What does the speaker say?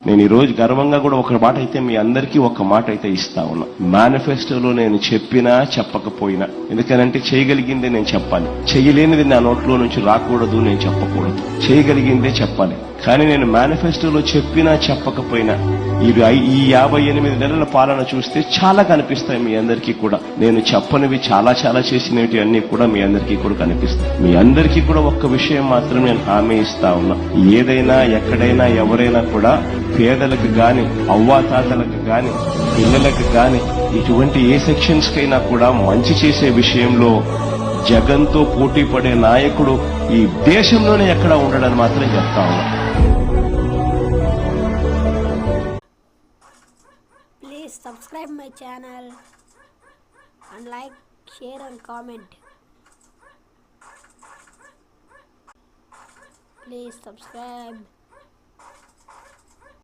నేను ఈ రోజు గర్వంగా కూడా ఒక మాట అయితే మీ అందరికీ ఒక మాట అయితే ఇస్తా ఉన్నా. మేనిఫెస్టోలో నేను చెప్పినా చెప్పకపోయినా, ఎందుకనంటే చేయగలిగిందే నేను చెప్పాలి, చేయలేనిది నా నోట్లో నుంచి రాకూడదు, నేను చెప్పకూడదు. చేయగలిగిందే చెప్పాలి. కానీ నేను మేనిఫెస్టోలో చెప్పినా చెప్పకపోయినా ఈ 58 నెలల పాలన చూస్తే చాలా కనిపిస్తాయి మీ అందరికీ కూడా. నేను చెప్పనివి చాలా చాలా చేసినవి అన్ని కూడా మీ అందరికీ కూడా కనిపిస్తాయి. మీ అందరికీ కూడా ఒక్క విషయం మాత్రం నేను హామీ ఇస్తా ఉన్నా. ఏదైనా ఎక్కడైనా ఎవరైనా కూడా పేదలకు గాని, అవ్వాతాతలకు గాని, పిల్లలకు గాని, ఇటువంటి ఏ సెక్షన్స్ కైనా కూడా మంచి చేసే విషయంలో జగన్తో పోటీ పడే నాయకుడు ఈ దేశంలోనే ఎక్కడా ఉండడని మాత్రం చెప్తా ఉన్నా. Please subscribe my channel and like, share and comment. Please subscribe.